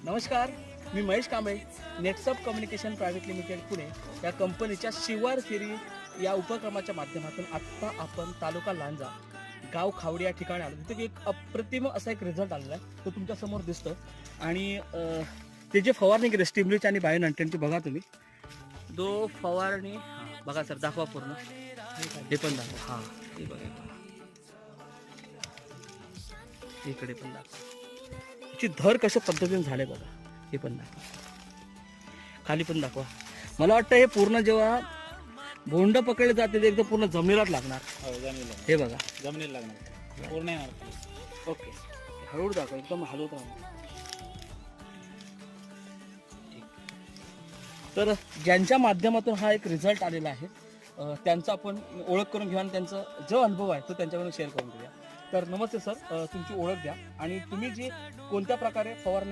नमस्कार, मी Mahesh Kamble, Netsap communication private limited Pune या कंपनीच्या शिवार फेरी या उपक्रमाच्या माध्यमातून आत्ता आपण तालुका लांजा गाव खावडी या ठिकाणी आलो. तिथे एक अप्रतिम असा एक रिझल्ट आलेला आहे, तो तुमच्या समोर दिसतो. आणि ते जे फवारणी केली स्टीमरीच आणि बायो नंटेनची बघा तुम्ही, दो फवारणी बघा सर, दाखवा पूर्ण, हे पण दाखवा. हां, हे बघा, इकडे पण दाखवा. ची धर कशा पद्धतीने झाले बघा, हे पण दाखवा, खाली पण दाखवा. मला वाटतं हे पूर्ण जेव्हा बोंड पकडले जाते ते एकदम पूर्ण जमिनीलाच लागणार. हे बघा, जमिनीला लागणार, पूर्ण येणार. ओके, हळूहळू दाखवा, एकदम हलवत राहा. तर ज्यांच्या माध्यमातून हा एक रिझल्ट आलेला आहे, त्यांचा आपण ओळख करून घेऊया आणि त्यांचा जो अनुभव आहे तो त्यांच्याकडून शेअर करून घेऊया. तर नमस्ते सर, तुमची ओळख द्या आणि तुम्ही जी कोणत्या प्रकारे फवारणी